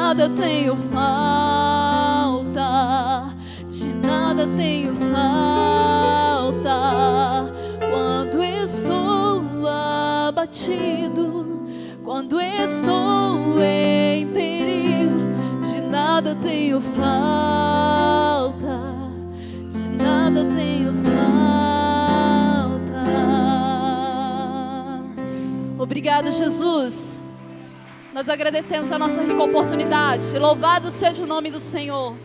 nada tenho falta, de nada tenho falta. Quando estou abatido, quando estou em perigo, de nada tenho falta, de nada tenho falta. Obrigado, Jesus. Nós agradecemos a nossa rica oportunidade. Louvado seja o nome do Senhor.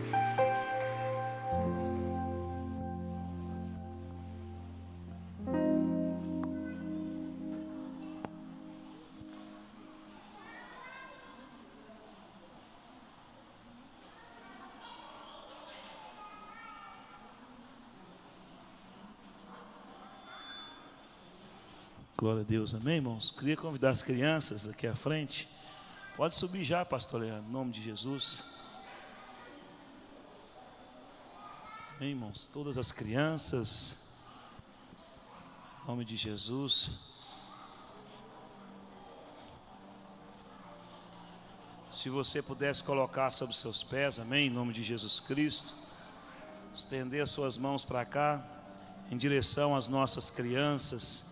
Glória a Deus, amém, irmãos? Queria convidar as crianças aqui à frente. Pode subir já, pastor Leandro, em nome de Jesus. Amém, irmãos? Todas as crianças, em nome de Jesus. Se você pudesse colocar sobre seus pés, amém, em nome de Jesus Cristo. Estender as suas mãos para cá, em direção às nossas crianças.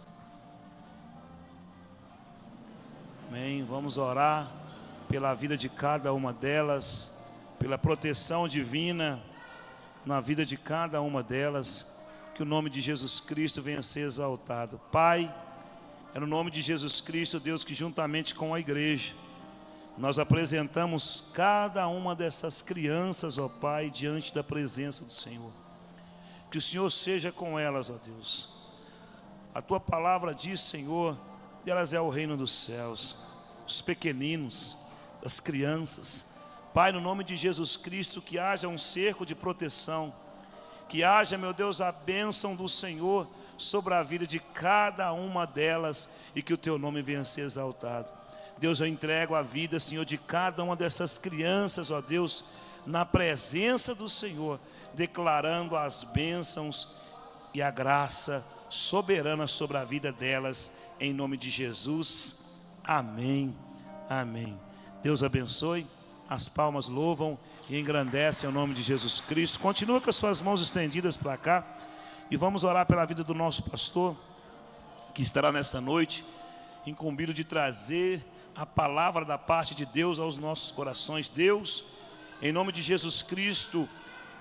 Amém, vamos orar pela vida de cada uma delas, pela proteção divina na vida de cada uma delas, que o nome de Jesus Cristo venha a ser exaltado. Pai, é no nome de Jesus Cristo, Deus, que juntamente com a igreja, nós apresentamos cada uma dessas crianças, ó Pai, diante da presença do Senhor. Que o Senhor seja com elas, ó Deus. A Tua palavra diz, Senhor, delas é o reino dos céus, os pequeninos, as crianças. Pai, no nome de Jesus Cristo, que haja um cerco de proteção, que haja, meu Deus, a bênção do Senhor sobre a vida de cada uma delas, e que o Teu nome venha a ser exaltado. Deus, eu entrego a vida, Senhor, de cada uma dessas crianças, ó Deus, na presença do Senhor, declarando as bênçãos e a graça soberana sobre a vida delas, em nome de Jesus. Amém, amém. Deus abençoe. As palmas louvam e engrandecem o nome de Jesus Cristo. Continua com as suas mãos estendidas para cá, e vamos orar pela vida do nosso pastor, que estará nessa noite incumbido de trazer a palavra da parte de Deus aos nossos corações. Deus, em nome de Jesus Cristo,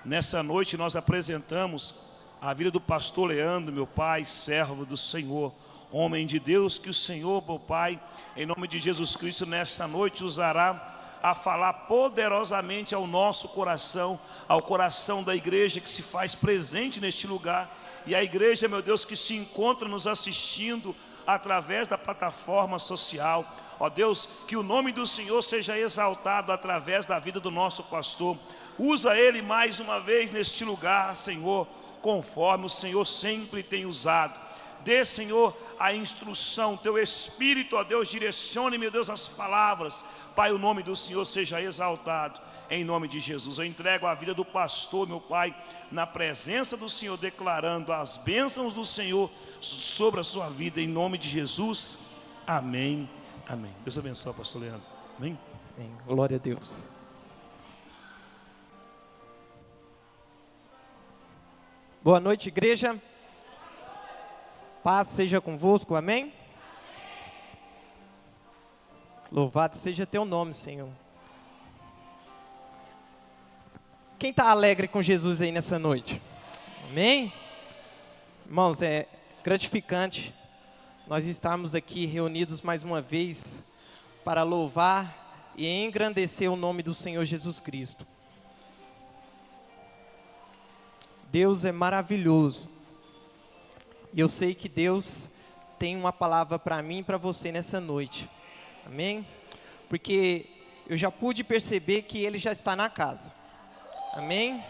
nessa noite nós apresentamos a vida do pastor Leandro, meu pai, servo do Senhor, homem de Deus, que o Senhor, meu Pai, em nome de Jesus Cristo, nessa noite usará a falar poderosamente ao nosso coração, ao coração da igreja que se faz presente neste lugar, e a igreja, meu Deus, que se encontra nos assistindo através da plataforma social. Ó Deus, que o nome do Senhor seja exaltado através da vida do nosso pastor. Usa ele mais uma vez neste lugar, Senhor, conforme o Senhor sempre tem usado. Dê, Senhor, a instrução, Teu Espírito, ó Deus, direcione, meu Deus, as palavras. Pai, o nome do Senhor seja exaltado, em nome de Jesus. Eu entrego a vida do pastor, meu Pai, na presença do Senhor, declarando as bênçãos do Senhor sobre a sua vida, em nome de Jesus. Amém, amém. Deus abençoe, pastor Leandro. Amém. Amém. Glória a Deus. Boa noite, igreja. Paz seja convosco, amém? Louvado seja Teu nome, Senhor. Quem está alegre com Jesus aí nessa noite? Amém? Irmãos, é gratificante nós estarmos aqui reunidos mais uma vez para louvar e engrandecer o nome do Senhor Jesus Cristo. Deus é maravilhoso. E eu sei que Deus tem uma palavra para mim e para você nessa noite. Amém? Porque eu já pude perceber que Ele já está na casa. Amém?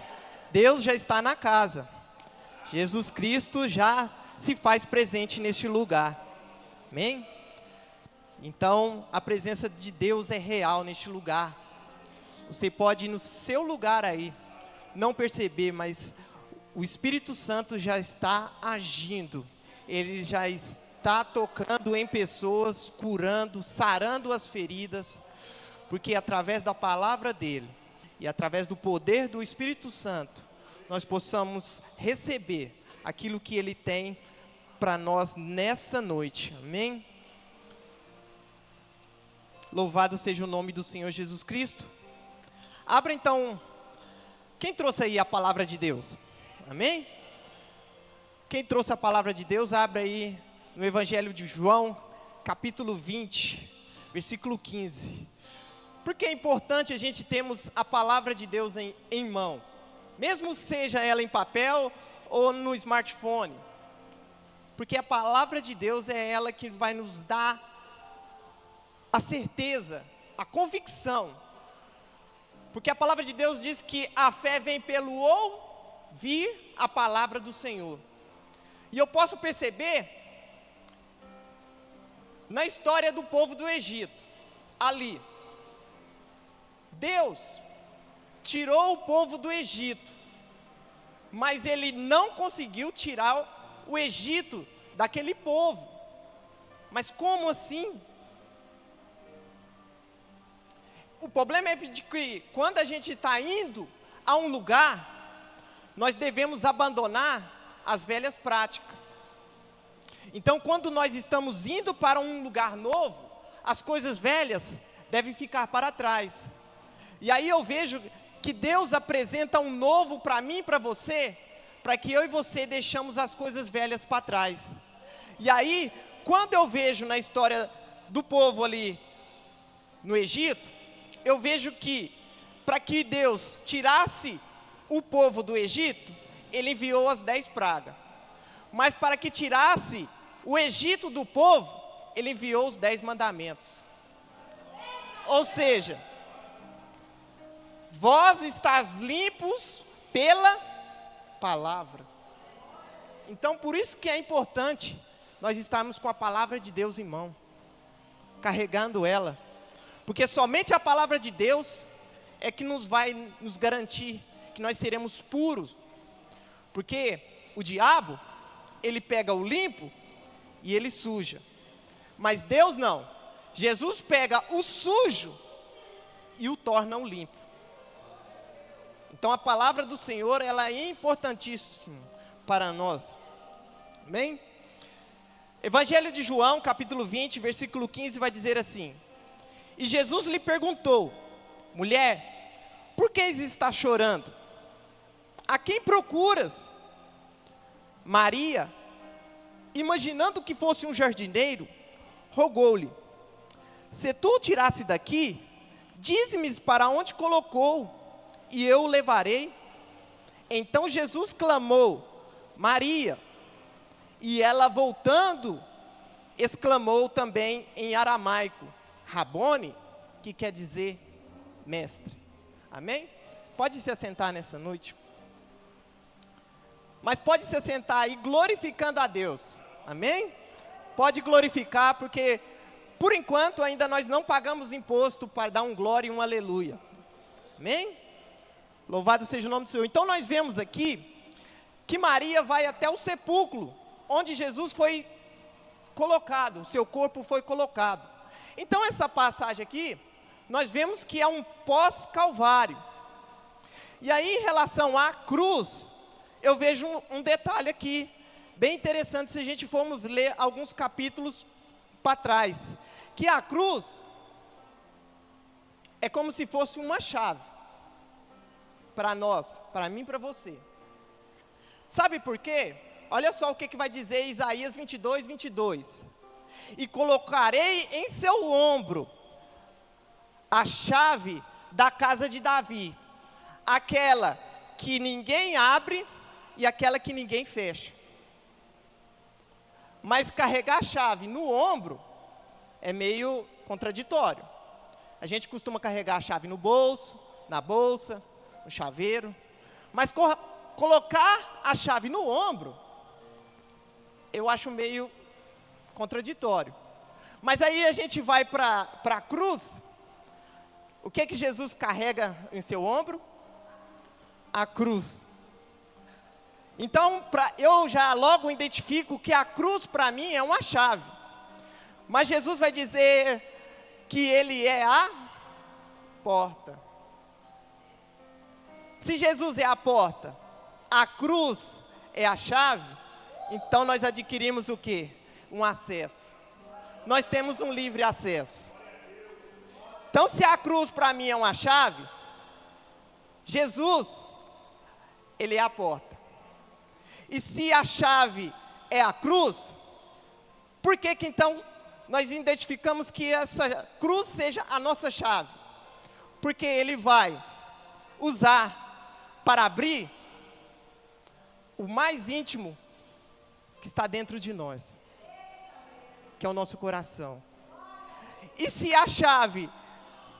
Deus já está na casa. Jesus Cristo já se faz presente neste lugar. Amém? Então, a presença de Deus é real neste lugar. Você pode ir no seu lugar aí, não perceber, mas o Espírito Santo já está agindo, Ele já está tocando em pessoas, curando, sarando as feridas, porque através da palavra dele e através do poder do Espírito Santo, nós possamos receber aquilo que ele tem para nós nessa noite, amém? Louvado seja o nome do Senhor Jesus Cristo. Abra então, quem trouxe aí a palavra de Deus? Amém? Quem trouxe a palavra de Deus, abra aí no Evangelho de João, capítulo 20, versículo 15. Porque é importante a gente termos a palavra de Deus em mãos, mesmo seja ela em papel ou no smartphone, porque a palavra de Deus é ela que vai nos dar a certeza, a convicção, porque a palavra de Deus diz que a fé vem pelo ouvir a palavra do Senhor. E eu posso perceber na história do povo do Egito, ali, Deus tirou o povo do Egito, mas ele não conseguiu tirar o Egito daquele povo. Mas como assim? O problema é de que quando a gente está indo a um lugar, nós devemos abandonar as velhas práticas. Então, quando nós estamos indo para um lugar novo, as coisas velhas devem ficar para trás. E aí eu vejo que Deus apresenta um novo para mim e para você, para que eu e você deixamos as coisas velhas para trás. E aí, quando eu vejo na história do povo ali no Egito, eu vejo que, para que Deus tirasse o povo do Egito, ele enviou as 10 pragas. Mas para que tirasse o Egito do povo, ele enviou os 10 mandamentos. Ou seja, vós estáis limpos pela palavra. Então, por isso que é importante nós estarmos com a palavra de Deus em mão, carregando ela, porque somente a palavra de Deus é que nos vai nos garantir que nós seremos puros, porque o diabo, ele pega o limpo e ele suja, mas Deus não. Jesus pega o sujo e o torna o limpo. Então a palavra do Senhor, ela é importantíssima para nós, amém? Evangelho de João, capítulo 20, versículo 15, vai dizer assim: e Jesus lhe perguntou: mulher, por que está chorando? A quem procuras? Maria, imaginando que fosse um jardineiro, rogou-lhe: se tu o tirasse daqui, dize-me para onde colocou, e eu o levarei. Então Jesus clamou: Maria. E ela, voltando, exclamou também em aramaico: Rabone, que quer dizer mestre. Amém? Pode se assentar nessa noite. Mas pode se assentar aí glorificando a Deus. Amém? Pode glorificar, porque por enquanto ainda nós não pagamos imposto para dar um glória e um aleluia. Amém? Louvado seja o nome do Senhor. Então nós vemos aqui que Maria vai até o sepulcro onde Jesus foi colocado, o seu corpo foi colocado. Então essa passagem aqui, nós vemos que é um pós-calvário. E aí, em relação à cruz, eu vejo um detalhe aqui, bem interessante, se a gente formos ler alguns capítulos para trás, que a cruz é como se fosse uma chave, para nós, para mim e para você. Sabe por quê? Olha só o que vai dizer Isaías 22, 22. E colocarei em seu ombro a chave da casa de Davi, aquela que ninguém abre e aquela que ninguém fecha. Mas carregar a chave no ombro é meio contraditório. A gente costuma carregar a chave no bolso, na bolsa, no chaveiro. Mas colocar a chave no ombro, eu acho meio contraditório. Mas aí a gente vai para a cruz. O que Jesus carrega em seu ombro? A cruz. Então, eu já logo identifico que a cruz para mim é uma chave. Mas Jesus vai dizer que ele é a porta. Se Jesus é a porta, a cruz é a chave, então nós adquirimos o quê? Um acesso. Nós temos um livre acesso. Então, se a cruz para mim é uma chave, Jesus, ele é a porta. E se a chave é a cruz, por que que então nós identificamos que essa cruz seja a nossa chave? Porque ele vai usar para abrir o mais íntimo que está dentro de nós, que é o nosso coração. E se a chave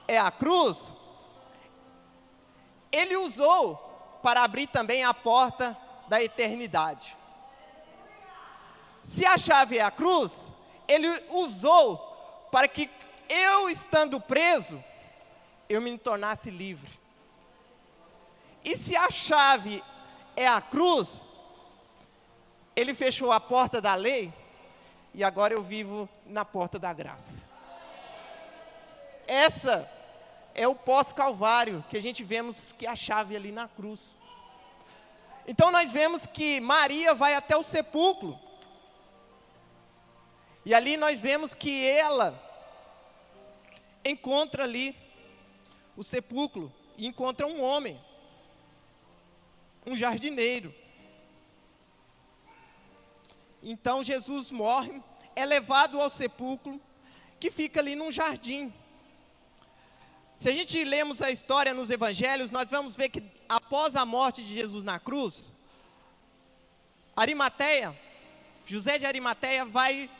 é a cruz, ele usou para abrir também a porta da eternidade. Se a chave é a cruz, ele usou para que eu, estando preso, eu me tornasse livre. E se a chave é a cruz, ele fechou a porta da lei, e agora eu vivo na porta da graça. Essa é o pós-calvário, que a gente vemos que é a chave ali na cruz. Então nós vemos que Maria vai até o sepulcro, e ali nós vemos que ela encontra ali o sepulcro, e encontra um homem, um jardineiro. Então Jesus morre, é levado ao sepulcro, que fica ali num jardim. Se a gente lemos a história nos evangelhos, nós vamos ver que após a morte de Jesus na cruz, Arimateia, José de Arimateia vai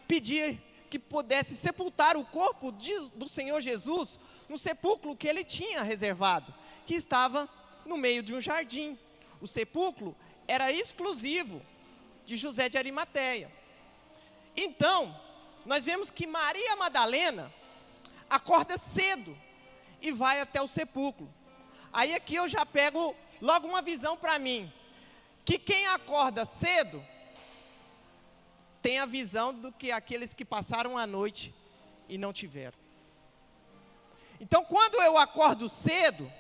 pedir que pudesse sepultar o corpo do Senhor Jesus no sepulcro que ele tinha reservado, que estava no meio de um jardim. O sepulcro era exclusivo de José de Arimateia. Então, nós vemos que Maria Madalena acorda cedo e vai até o sepulcro. Aí aqui eu já pego logo uma visão para mim, que quem acorda cedo tem a visão do que aqueles que passaram a noite e não tiveram. Então, quando eu acordo cedo,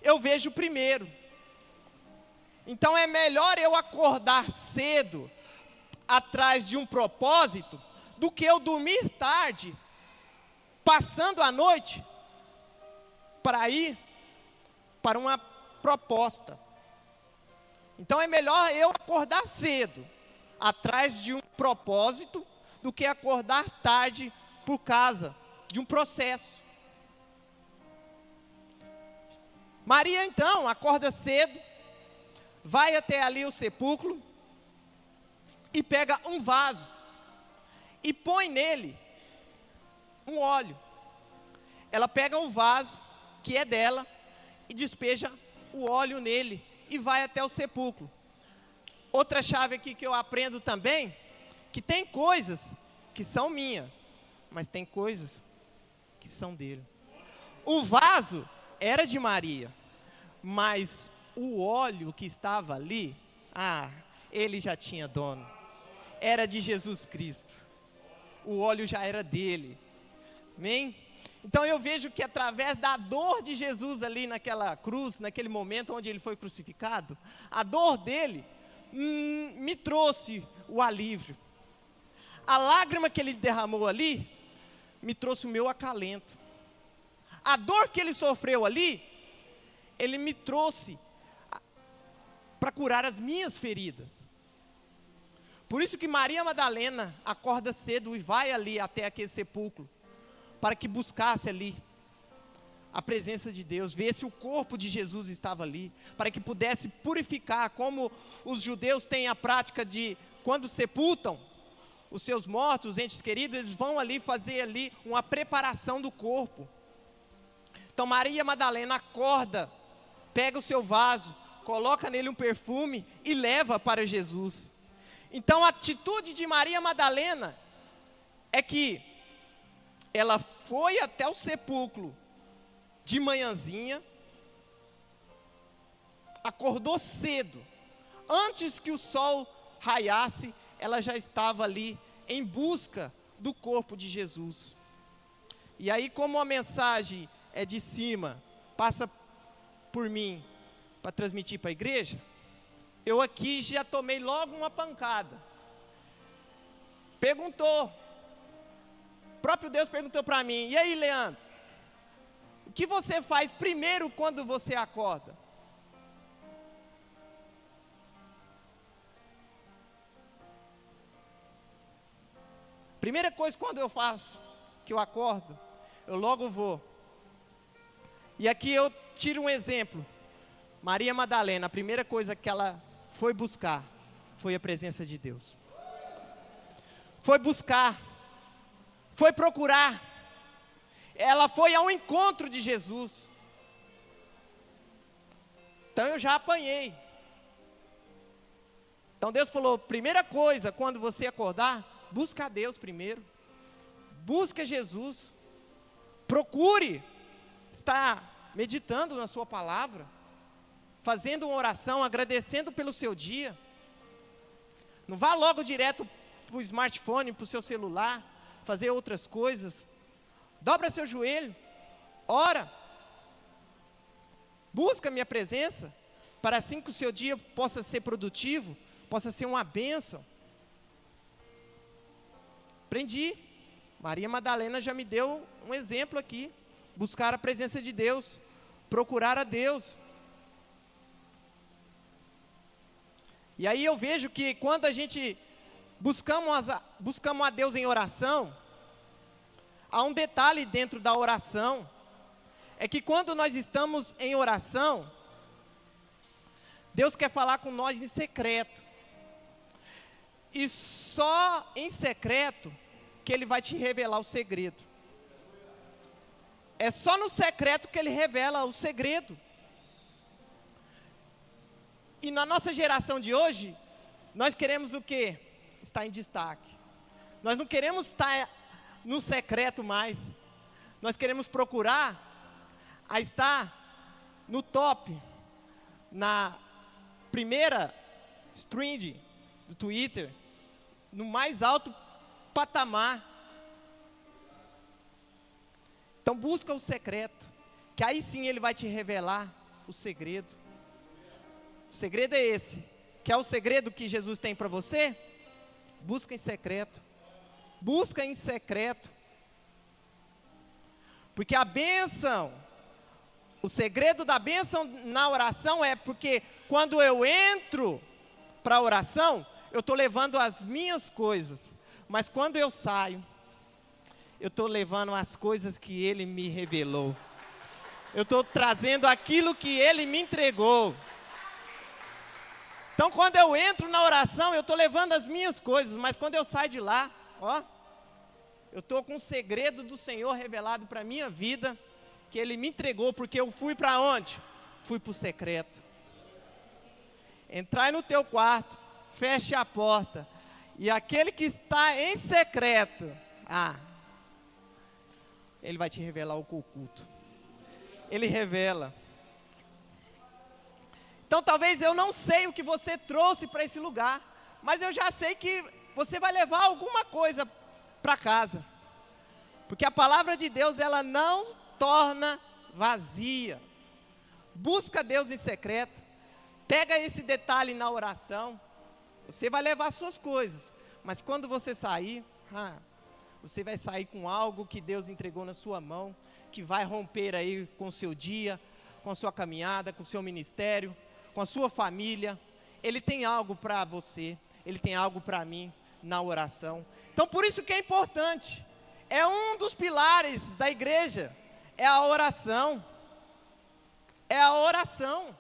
eu vejo primeiro. Então é melhor eu acordar cedo, atrás de um propósito, do que eu dormir tarde, passando a noite, para ir para uma proposta. Então é melhor eu acordar cedo, atrás de um propósito, do que acordar tarde por causa de um processo. Maria então acorda cedo, vai até ali o sepulcro e pega um vaso e põe nele um óleo. Ela pega um vaso que é dela e despeja o óleo nele e vai até o sepulcro. Outra chave aqui que eu aprendo também, que tem coisas que são minhas, mas tem coisas que são dele. O vaso era de Maria, mas o óleo que estava ali, ele já tinha dono. Era de Jesus Cristo. O óleo já era dele. Amém? Então eu vejo que através da dor de Jesus ali naquela cruz, naquele momento onde ele foi crucificado, a dor dele me trouxe o alívio. A lágrima que ele derramou ali, me trouxe o meu acalento. A dor que ele sofreu ali, ele me trouxe para curar as minhas feridas. Por isso que Maria Madalena acorda cedo e vai ali até aquele sepulcro, para que buscasse ali a presença de Deus, ver se o corpo de Jesus estava ali, para que pudesse purificar, como os judeus têm a prática de, quando sepultam os seus mortos, os entes queridos, eles vão ali fazer ali uma preparação do corpo. Então Maria Madalena acorda, pega o seu vaso, coloca nele um perfume e leva para Jesus. Então a atitude de Maria Madalena é que ela foi até o sepulcro de manhãzinha, acordou cedo, antes que o sol raiasse, ela já estava ali em busca do corpo de Jesus. E aí, como a mensagem é de cima, passa por mim para transmitir para a igreja, eu aqui já tomei logo uma pancada. Perguntou, o próprio Deus perguntou para mim: e aí, Leandro, o que você faz primeiro quando você acorda? Primeira coisa quando eu faço, que eu acordo, eu logo vou. E aqui eu tiro um exemplo. Maria Madalena, a primeira coisa que ela foi buscar foi a presença de Deus. Foi buscar, foi procurar. Ela foi ao encontro de Jesus. Então eu já apanhei. Então Deus falou: primeira coisa, quando você acordar, busca a Deus primeiro. Busca Jesus. Procure estar meditando na sua palavra, fazendo uma oração, agradecendo pelo seu dia. Não vá logo direto para o smartphone, para o seu celular, fazer outras coisas. Dobra seu joelho, ora, busca a minha presença, para assim que o seu dia possa ser produtivo, possa ser uma bênção. Aprendi, Maria Madalena já me deu um exemplo aqui, buscar a presença de Deus, procurar a Deus. E aí eu vejo que quando a gente buscamos a Deus em oração, há um detalhe dentro da oração, é que quando nós estamos em oração, Deus quer falar com nós em secreto. E só em secreto que Ele vai te revelar o segredo. É só no secreto que Ele revela o segredo. E na nossa geração de hoje, nós queremos o quê? Estar em destaque. Nós não queremos estar no secreto mais. Nós queremos procurar a estar no top, na primeira string do Twitter, no mais alto patamar. Então busca o secreto, que aí sim Ele vai te revelar o segredo. O segredo é esse. Quer o segredo que Jesus tem para você? Busca em secreto. Busca em secreto. Porque a bênção, o segredo da bênção na oração é porque quando eu entro para a oração, eu estou levando as minhas coisas. Mas quando eu saio, eu estou levando as coisas que Ele me revelou. Eu estou trazendo aquilo que Ele me entregou. Então quando eu entro na oração, eu estou levando as minhas coisas. Mas quando eu saio de lá, ó, eu estou com o segredo do Senhor revelado para a minha vida, que Ele me entregou, porque eu fui para onde? Fui para o secreto. Entrai no teu quarto, feche a porta, e aquele que está em secreto, Ele vai te revelar o oculto. Ele revela. Então talvez eu não sei o que você trouxe para esse lugar, mas eu já sei que você vai levar alguma coisa para casa. Porque a palavra de Deus, ela não torna vazia. Busca Deus em secreto. Pega esse detalhe na oração. Você vai levar suas coisas, mas quando você sair, você vai sair com algo que Deus entregou na sua mão, que vai romper aí com o seu dia, com a sua caminhada, com o seu ministério, com a sua família. Ele tem algo para você, Ele tem algo para mim na oração. Então por isso que é importante, é um dos pilares da igreja, é a oração. É a oração.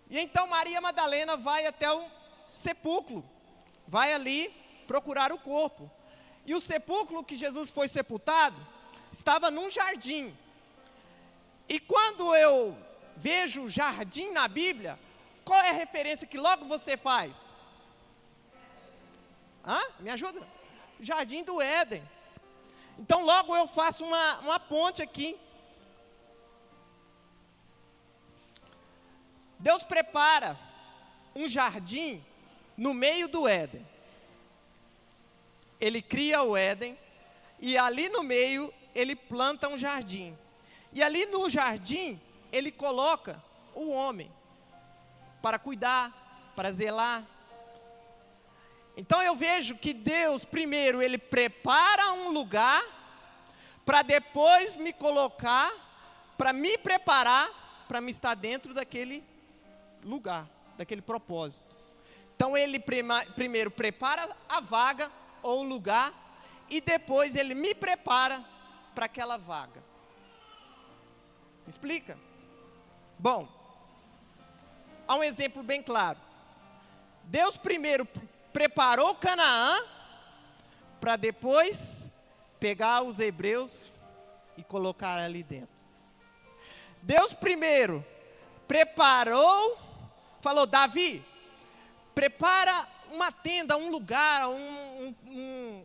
E então Maria Madalena vai até o sepulcro, vai ali procurar o corpo. E o sepulcro que Jesus foi sepultado, estava num jardim. E quando eu vejo jardim na Bíblia, qual é a referência que logo você faz? Me ajuda? Jardim do Éden. Então logo eu faço uma ponte aqui. Deus prepara um jardim no meio do Éden. Ele cria o Éden e ali no meio ele planta um jardim. E ali no jardim, ele coloca o homem para cuidar, para zelar. Então eu vejo que Deus, primeiro, ele prepara um lugar para depois me colocar, para me preparar, para me estar dentro daquele lugar, daquele propósito. Então ele primeiro prepara a vaga ou o lugar e depois ele me prepara para aquela vaga. Explica? Bom, há um exemplo bem claro. Deus primeiro preparou Canaã para depois pegar os hebreus e colocar ali dentro. Deus primeiro preparou, falou: Davi, prepara uma tenda, um lugar, um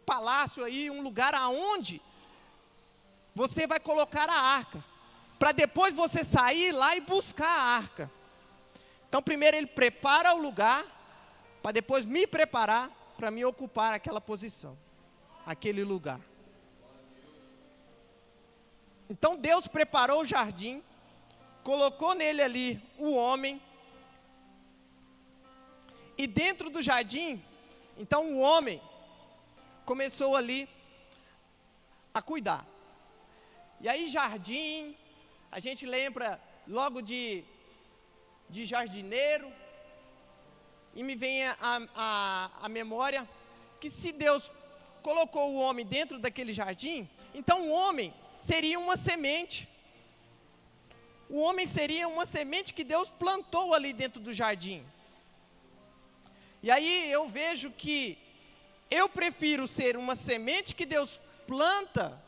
palácio aí, um lugar aonde você vai colocar a arca, para depois você sair lá e buscar a arca. Então primeiro ele prepara o lugar, para depois me preparar, para me ocupar aquela posição, aquele lugar. Então Deus preparou o jardim, colocou nele ali o homem, e dentro do jardim, então o homem começou ali a cuidar. E aí jardim, a gente lembra logo de jardineiro, e me vem a memória que se Deus colocou o homem dentro daquele jardim, então o homem seria uma semente. O homem seria uma semente que Deus plantou ali dentro do jardim. E aí eu vejo que eu prefiro ser uma semente que Deus planta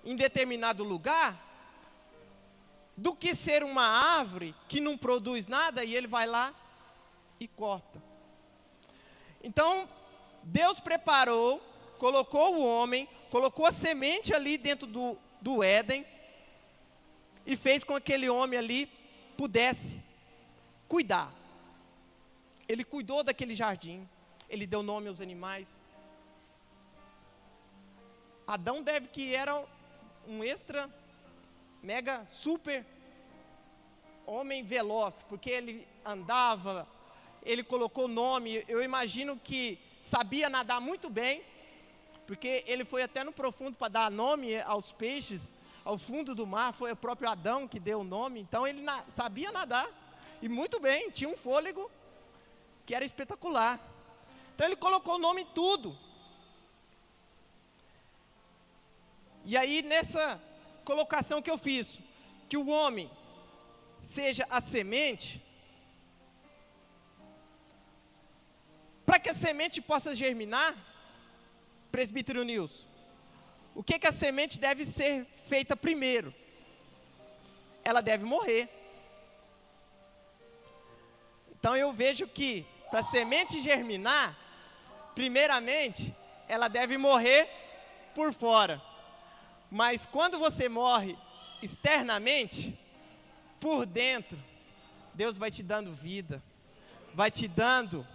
em determinado lugar, do que ser uma árvore que não produz nada e ele vai lá e corta. Então, Deus preparou, colocou o homem, colocou a semente ali dentro do Éden, e fez com que aquele homem ali pudesse cuidar. Ele cuidou daquele jardim, ele deu nome aos animais. Adão deve que era um extra, mega, super homem veloz, porque ele andava, ele colocou nome. Eu imagino que sabia nadar muito bem, porque ele foi até no profundo para dar nome aos peixes, ao fundo do mar. Foi o próprio Adão que deu o nome. Então ele sabia nadar, e muito bem, tinha um fôlego que era espetacular. Então ele colocou o nome em tudo. E aí nessa colocação que eu fiz, que o homem seja a semente, para que a semente possa germinar, presbítero Nilson, o que a semente deve ser feita primeiro? Ela deve morrer. Então eu vejo que para a semente germinar, primeiramente, ela deve morrer por fora. Mas quando você morre externamente, por dentro, Deus vai te dando vida, vai te dando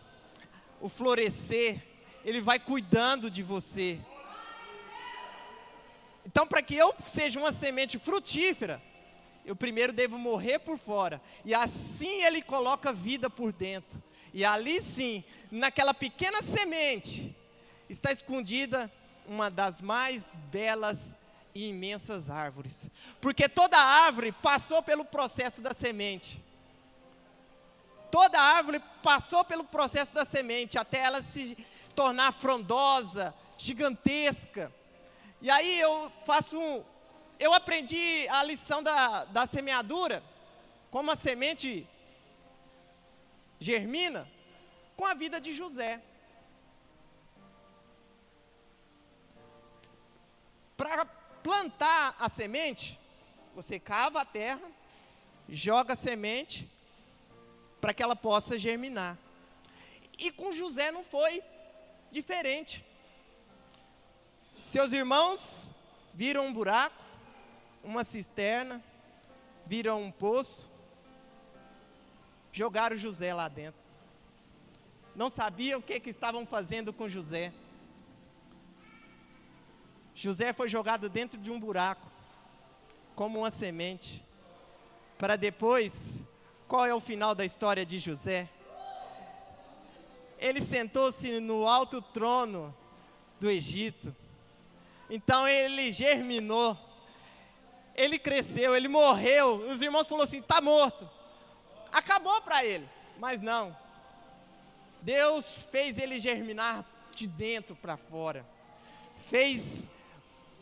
o florescer, Ele vai cuidando de você. Então, para que eu seja uma semente frutífera, eu primeiro devo morrer por fora, e assim Ele coloca vida por dentro. E ali sim, naquela pequena semente, está escondida uma das mais belas e imensas árvores. Porque toda árvore passou pelo processo da semente. Toda árvore passou pelo processo da semente, até ela se tornar frondosa, gigantesca. E aí eu aprendi a lição da semeadura, como a semente germina, com a vida de José. Para plantar a semente, você cava a terra, joga a semente, para que ela possa germinar. E com José não foi diferente. Seus irmãos viram um buraco, uma cisterna, viram um poço, jogaram José lá dentro. Não sabiam o que estavam fazendo com José. José foi jogado dentro de um buraco, como uma semente, para depois, qual é o final da história de José? Ele sentou-se no alto trono do Egito. Então ele germinou, ele cresceu, ele morreu. Os irmãos falaram assim, está morto. Acabou para ele, mas não. Deus fez ele germinar de dentro para fora. Fez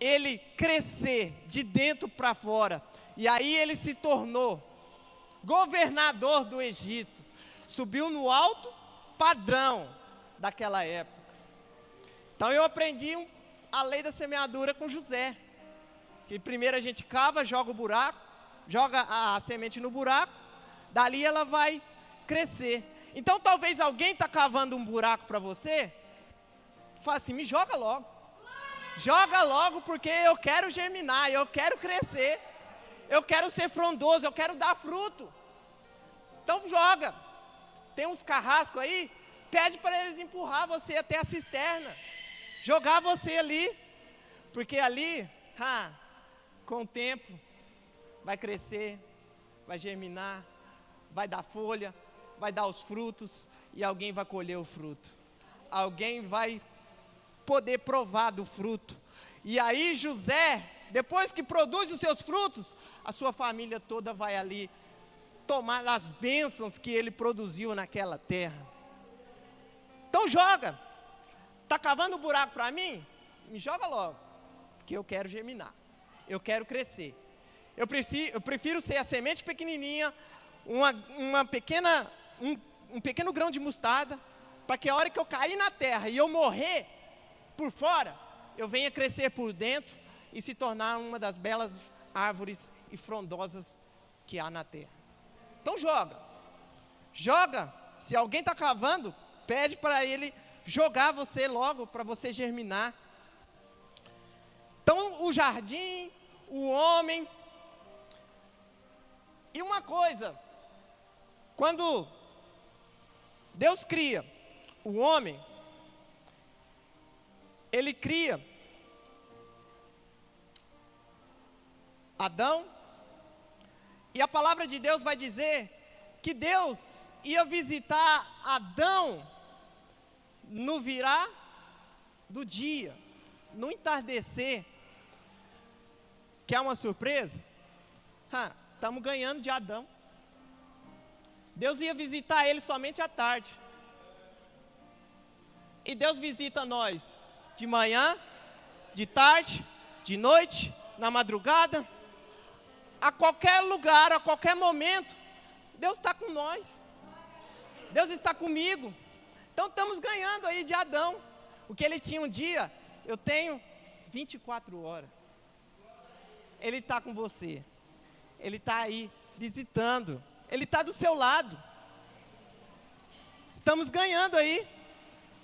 ele crescer de dentro para fora. E aí ele se tornou governador do Egito. Subiu no alto padrão daquela época. Então eu aprendi a lei da semeadura com José. Que primeiro a gente cava, joga o buraco, joga a semente no buraco, dali ela vai crescer. Então talvez alguém está cavando um buraco para você, fala assim, me joga logo. Joga logo porque eu quero germinar, eu quero crescer, eu quero ser frondoso, eu quero dar fruto. Então joga. Tem uns carrascos aí, pede para eles empurrar você até a cisterna, jogar você ali, porque ali, com o tempo, vai crescer, vai germinar, vai dar folha, vai dar os frutos, e alguém vai colher o fruto. Alguém vai poder provar do fruto. E aí José, depois que produz os seus frutos, a sua família toda vai ali tomar as bênçãos que ele produziu naquela terra. Então joga. Está cavando um buraco para mim? Me joga logo, porque eu quero germinar, eu quero crescer. Eu prefiro ser a semente pequenininha, um pequeno grão de mostarda, para que a hora que eu cair na terra e eu morrer por fora, eu venha crescer por dentro e se tornar uma das belas árvores e frondosas que há na terra. Então joga, se alguém está cavando, pede para ele jogar você logo, para você germinar. Então o jardim, o homem, e uma coisa, quando Deus cria o homem, Ele cria Adão, e a palavra de Deus vai dizer que Deus ia visitar Adão no virar do dia, no entardecer. Quer uma surpresa? Estamos ganhando de Adão. Deus ia visitar ele somente à tarde. E Deus visita nós de manhã, de tarde, de noite, na madrugada, a qualquer lugar, a qualquer momento. Deus está com nós. Deus está comigo. Então estamos ganhando aí de Adão. O que ele tinha um dia, eu tenho 24 horas. Ele está com você. Ele está aí visitando. Ele está do seu lado. Estamos ganhando aí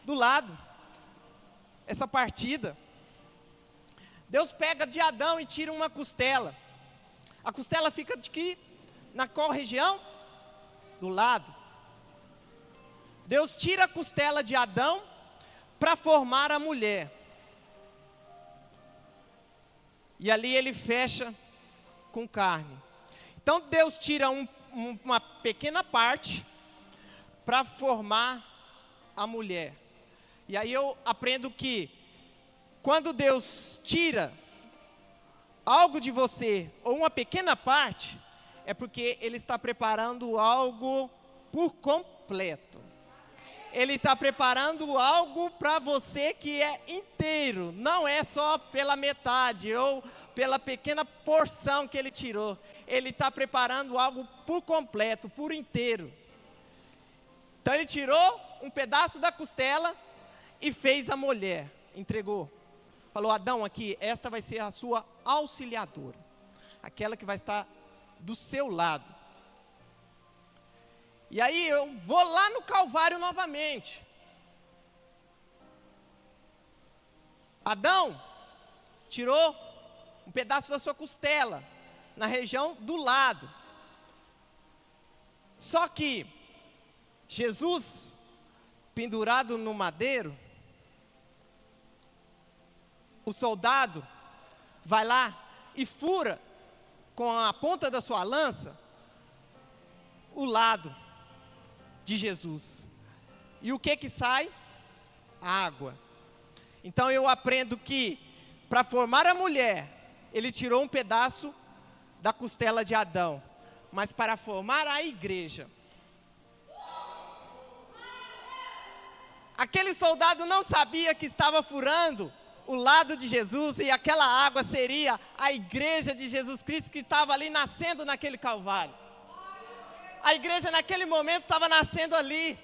do lado essa partida. Deus pega de Adão e tira uma costela. A costela fica de aqui, na qual região? Do lado. Deus tira a costela de Adão para formar a mulher. E ali ele fecha com carne. Então Deus tira uma pequena parte para formar a mulher. E aí eu aprendo que quando Deus tira algo de você, ou uma pequena parte, é porque Ele está preparando algo por completo. Ele está preparando algo para você que é inteiro, não é só pela metade ou pela pequena porção que Ele tirou. Ele está preparando algo por completo, por inteiro. Então Ele tirou um pedaço da costela e fez a mulher, entregou. Falou, Adão, aqui, esta vai ser a sua auxiliadora, aquela que vai estar do seu lado. E aí eu vou lá no Calvário novamente. Adão tirou um pedaço da sua costela, na região do lado. Só que Jesus, pendurado no madeiro, o soldado vai lá e fura com a ponta da sua lança o lado de Jesus. E o que sai? Água. Então eu aprendo que para formar a mulher, ele tirou um pedaço da costela de Adão, mas para formar a igreja, aquele soldado não sabia que estava furando o lado de Jesus, e aquela água seria a igreja de Jesus Cristo que estava ali nascendo naquele Calvário. A igreja naquele momento estava nascendo ali.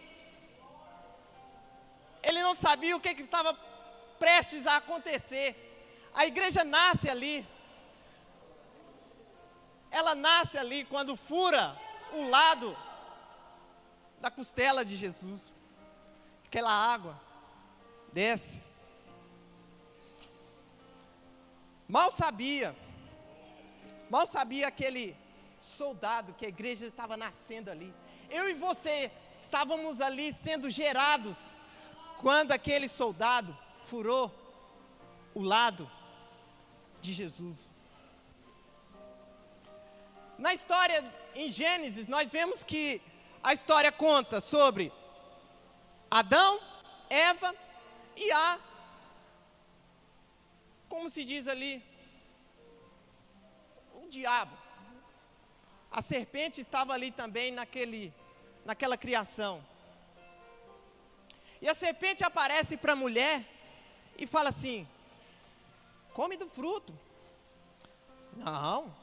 Ele não sabia o que estava prestes a acontecer. A igreja nasce ali. Ela nasce ali quando fura o lado da costela de Jesus. Aquela água desce. Mal sabia aquele soldado que a igreja estava nascendo ali. Eu e você estávamos ali sendo gerados quando aquele soldado furou o lado de Jesus. Na história em Gênesis, nós vemos que a história conta sobre Adão, Eva e como se diz ali, o diabo. A serpente estava ali também naquela criação. E a serpente aparece para a mulher e fala assim: come do fruto. Não.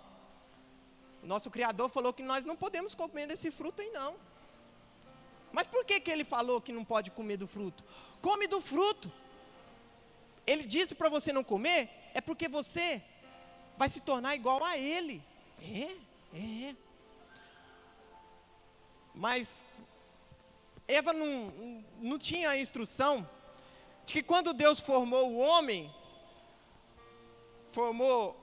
O nosso Criador falou que nós não podemos comer desse fruto aí não. Mas por que ele falou que não pode comer do fruto? Come do fruto. Ele disse para você não comer, é porque você vai se tornar igual a ele. Mas Eva não tinha a instrução de que quando Deus formou o homem, formou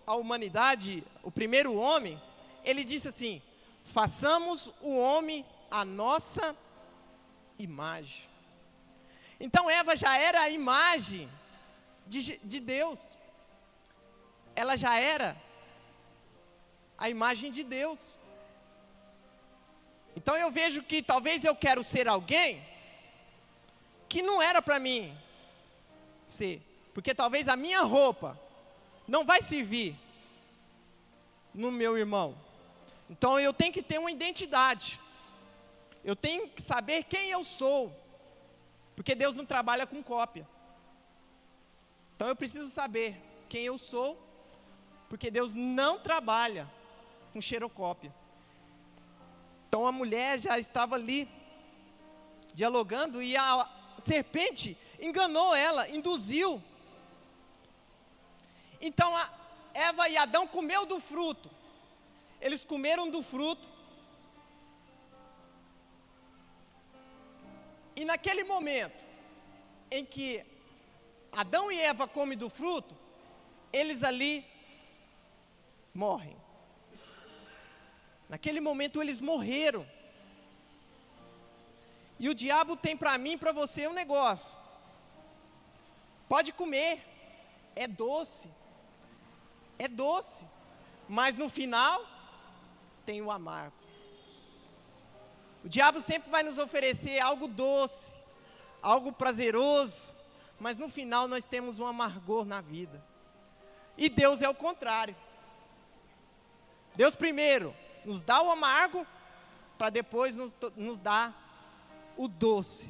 a humanidade, o primeiro homem, ele disse assim: façamos o homem a nossa imagem. Então Eva já era a imagem de Deus. Ela já era a imagem de Deus. Então eu vejo que talvez eu quero ser alguém que não era para mim ser. Porque talvez a minha roupa não vai servir no meu irmão. Então eu tenho que ter uma identidade. Eu tenho que saber quem eu sou. Porque Deus não trabalha com cópia. Então eu preciso saber quem eu sou. Porque Deus não trabalha com xerocópia. Então a mulher já estava ali dialogando e a serpente enganou ela, induziu. Então Eva e Adão comeu do fruto. Eles comeram do fruto. E naquele momento em que Adão e Eva comem do fruto, eles ali morrem. Naquele momento eles morreram. E o diabo tem para mim e para você um negócio. Pode comer, é doce. É doce. Mas no final tem o amargo. O diabo sempre vai nos oferecer algo doce, algo prazeroso, mas no final nós temos um amargor na vida. E Deus é o contrário. Deus primeiro nos dá o amargo, para depois nos dar o doce.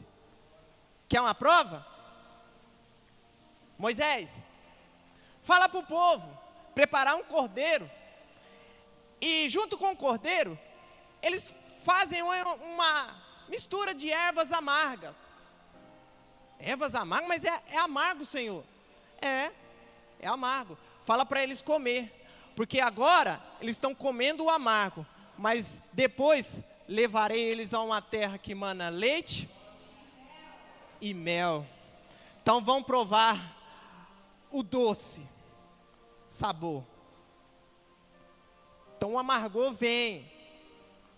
Quer uma prova? Moisés, fala para o povo preparar um cordeiro, e junto com o cordeiro, eles fazem uma mistura de ervas amargas. Ervas amargas? Mas é amargo, Senhor. É amargo. Fala para eles comer. Porque agora eles estão comendo o amargo. Mas depois levarei eles a uma terra que mana leite e mel. Então vão provar o doce sabor. Então o amargor vem.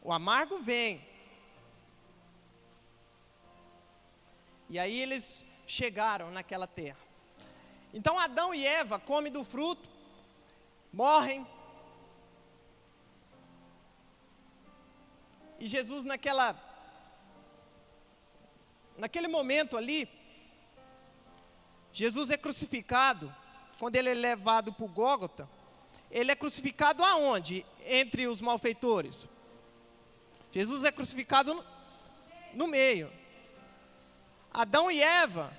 O amargo vem. E aí eles chegaram naquela terra. Então Adão e Eva comem do fruto, morrem. E Jesus naquele momento ali, Jesus é crucificado. Quando ele é levado para o Gólgota, ele é crucificado aonde? Entre os malfeitores. Jesus é crucificado no meio. Adão e Eva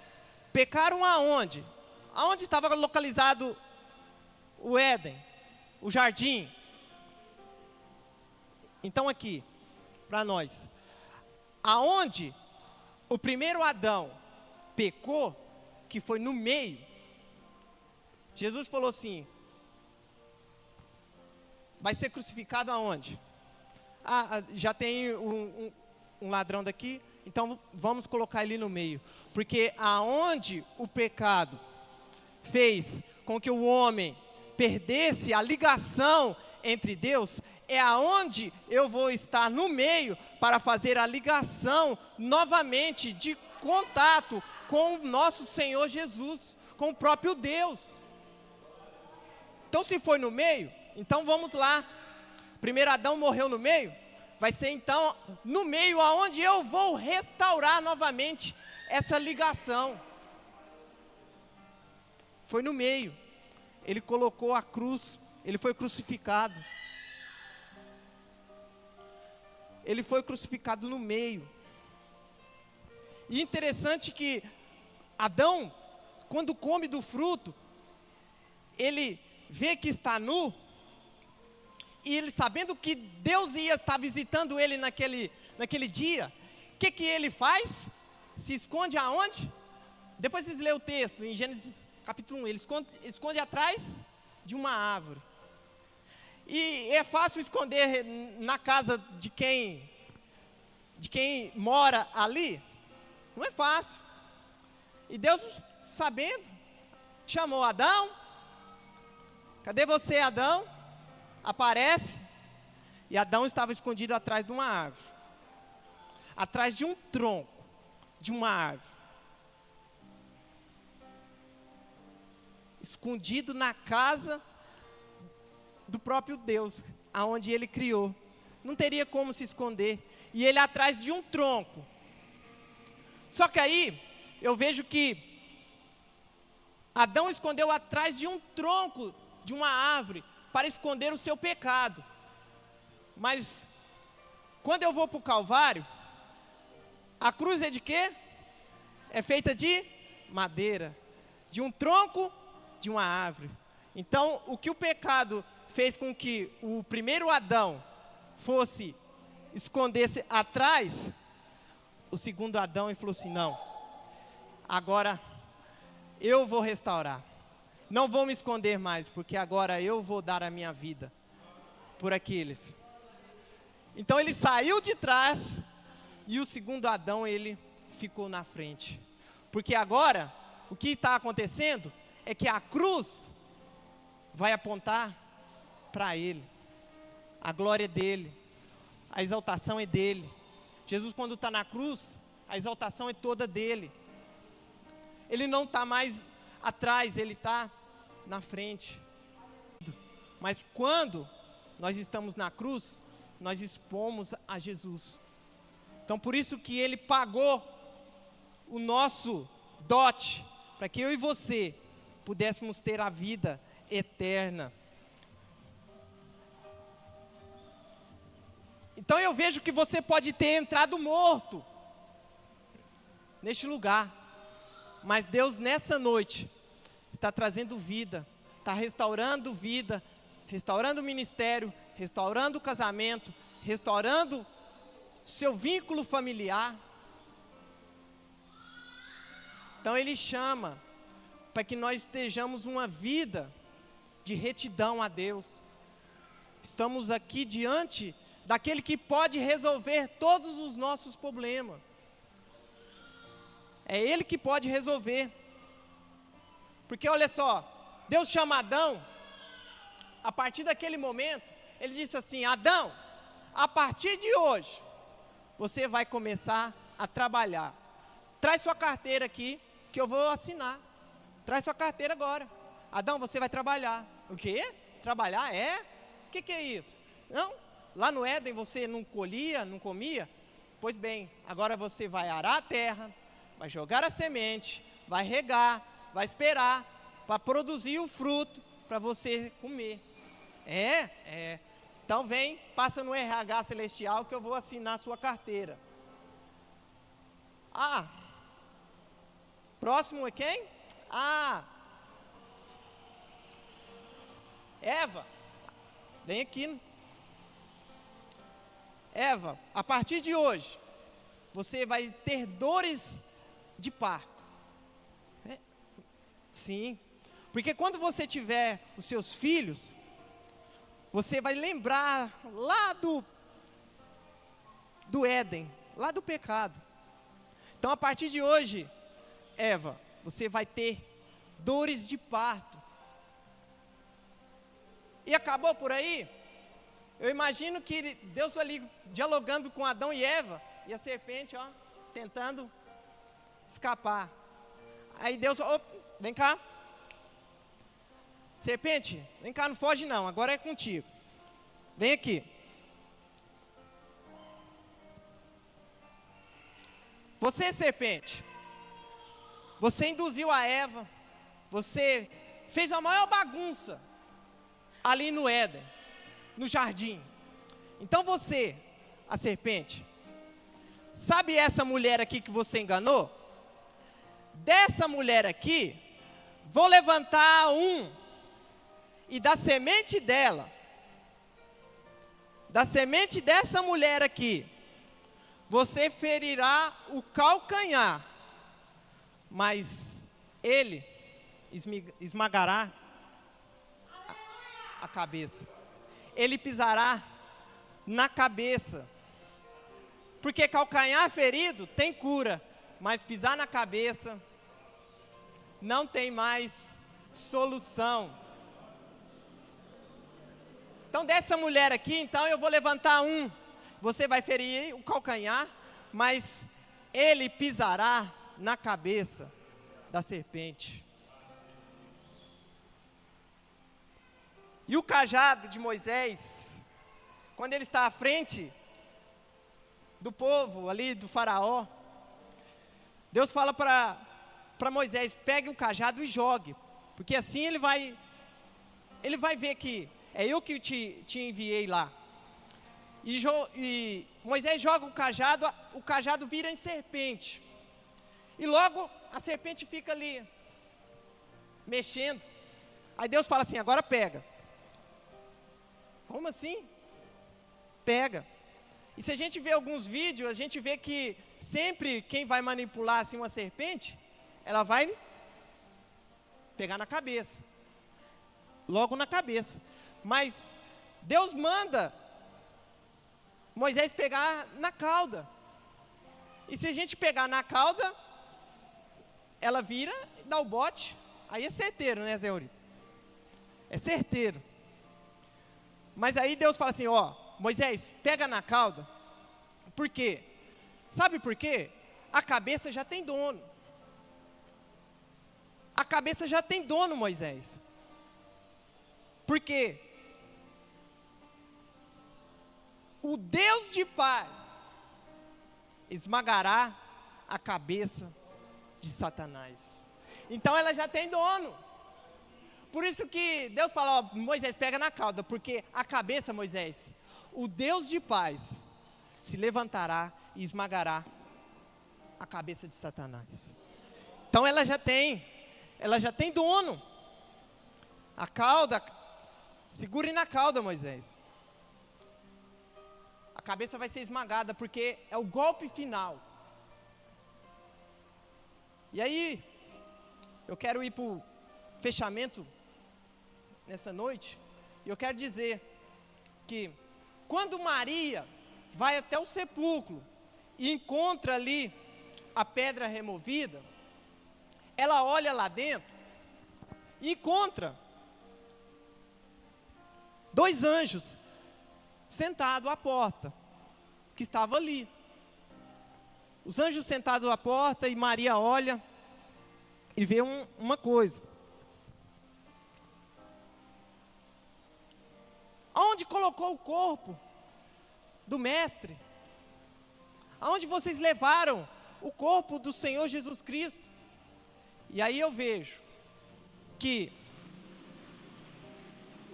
pecaram aonde? Aonde estava localizado o Éden, o jardim? Então aqui, para nós, aonde o primeiro Adão pecou, que foi no meio, Jesus falou assim, vai ser crucificado aonde? Já tem um ladrão daqui, então vamos colocar ele no meio. Porque aonde o pecado fez com que o homem perdesse a ligação entre Deus, é aonde eu vou estar no meio para fazer a ligação novamente de contato com o nosso Senhor Jesus, com o próprio Deus. Então se foi no meio, então vamos lá. Primeiro Adão morreu no meio, vai ser então no meio aonde eu vou restaurar novamente essa ligação. Foi no meio. Ele colocou a cruz, ele foi crucificado. Ele foi crucificado no meio. E interessante que Adão, quando come do fruto, ele vê que está nu, e ele sabendo que Deus ia estar visitando ele naquele dia, o que ele faz? Se esconde aonde? Depois vocês lêem o texto, em Gênesis capítulo 1, ele esconde atrás de uma árvore. E é fácil esconder na casa de quem mora ali? Não é fácil. E Deus, sabendo, chamou Adão. Cadê você, Adão? Aparece. E Adão estava escondido atrás de uma árvore, atrás de um tronco de uma árvore, escondido na casa do próprio Deus, aonde ele criou. Não teria como se esconder. E ele atrás de um tronco. Só que aí eu vejo que Adão escondeu atrás de um tronco de uma árvore para esconder o seu pecado. Mas quando eu vou para o Calvário, a cruz é de quê? É feita de madeira, de um tronco de uma árvore. Então, o que o pecado fez com que o primeiro Adão escondesse atrás, o segundo Adão ele falou assim, não, agora eu vou restaurar, não vou me esconder mais, porque agora eu vou dar a minha vida por aqueles. Então ele saiu de trás, e o segundo Adão ele ficou na frente, porque agora, o que está acontecendo, é que a cruz vai apontar para ele, a glória é dele, a exaltação é dele. Jesus, quando está na cruz, a exaltação é toda dele. Ele não está mais atrás, ele está na frente. Mas quando nós estamos na cruz, nós expomos a Jesus. Então por isso que ele pagou o nosso dote, para que eu e você pudéssemos ter a vida eterna. Então eu vejo que você pode ter entrado morto neste lugar, mas Deus nessa noite está trazendo vida, está restaurando vida, restaurando o ministério, restaurando o casamento, restaurando seu vínculo familiar. Então ele chama para que nós estejamos uma vida de retidão a Deus. Estamos aqui diante daquele que pode resolver todos os nossos problemas. É Ele que pode resolver. Porque olha só, Deus chama Adão, a partir daquele momento, Ele disse assim, Adão, a partir de hoje, você vai começar a trabalhar. Traz sua carteira aqui, que eu vou assinar. traz sua carteira agora. Adão, você vai trabalhar. O quê? Trabalhar? É? O que é isso? Não, lá no Éden você não colhia, não comia? Pois bem, agora você vai arar a terra, vai jogar a semente, vai regar, vai esperar para produzir o fruto para você comer. Então vem, passa no RH celestial que eu vou assinar a sua carteira. Próximo é quem? Eva, vem aqui. Eva, a partir de hoje, você vai ter dores de parto. Sim, porque quando você tiver os seus filhos, você vai lembrar lá do Éden, lá do pecado. Então, a partir de hoje, Eva, você vai ter dores de parto. E acabou por aí? Eu imagino que Deus ali dialogando com Adão e Eva, e a serpente, tentando escapar. Aí Deus, vem cá. Serpente, vem cá, não foge não, agora é contigo. Vem aqui. Você, serpente, você induziu a Eva, você fez a maior bagunça ali no Éden, no jardim. Então você, a serpente, sabe essa mulher aqui que você enganou? Dessa mulher aqui, vou levantar e da semente dela, da semente dessa mulher aqui, você ferirá o calcanhar, mas ele esmagará a cabeça. Ele pisará na cabeça. Porque calcanhar ferido tem cura, mas pisar na cabeça não tem mais solução. Então dessa mulher aqui, então eu vou levantar você vai ferir o calcanhar, mas ele pisará na cabeça da serpente. E o cajado de Moisés, quando ele está à frente do povo ali, do faraó, Deus fala para Moisés, pegue o cajado e jogue, porque assim ele vai ver que é eu que te enviei lá. E Moisés joga o cajado vira em serpente, e logo a serpente fica ali, mexendo. Aí Deus fala assim, agora pega. Como assim? Pega. E se a gente vê alguns vídeos, a gente vê que sempre quem vai manipular assim uma serpente, ela vai pegar na cabeça. Logo na cabeça. Mas Deus manda Moisés pegar na cauda. E se a gente pegar na cauda, ela vira e dá o bote. Aí é certeiro, né, Zé Uri? É certeiro. Mas aí Deus fala assim, Moisés, pega na cauda. Por quê? Sabe por quê? A cabeça já tem dono. A cabeça já tem dono, Moisés. Por quê? O Deus de paz esmagará a cabeça de Satanás. Então ela já tem dono. Por isso que Deus fala, Moisés, pega na cauda, porque a cabeça, Moisés, o Deus de paz se levantará e esmagará a cabeça de Satanás. Então ela já tem dono. A cauda, segure na cauda, Moisés. A cabeça vai ser esmagada, porque é o golpe final. E aí, eu quero ir para o fechamento nessa noite, e eu quero dizer que quando Maria vai até o sepulcro e encontra ali a pedra removida, ela olha lá dentro e encontra 2 anjos sentados à porta, que estavam ali. Os anjos sentados à porta, e Maria olha, e ver uma coisa. Aonde colocou o corpo do Mestre? Aonde vocês levaram o corpo do Senhor Jesus Cristo? E aí eu vejo que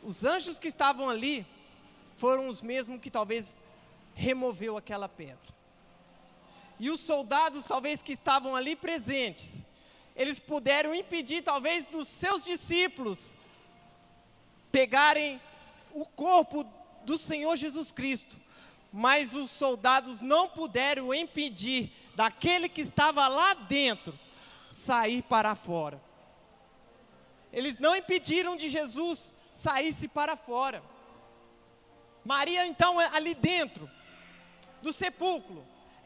os anjos que estavam ali foram os mesmos que talvez removeu aquela pedra. E os soldados talvez que estavam ali presentes, eles puderam impedir talvez dos seus discípulos pegarem o corpo do Senhor Jesus Cristo, mas os soldados não puderam impedir daquele que estava lá dentro sair para fora. Eles não impediram de Jesus saísse para fora. Maria então ali dentro do sepulcro,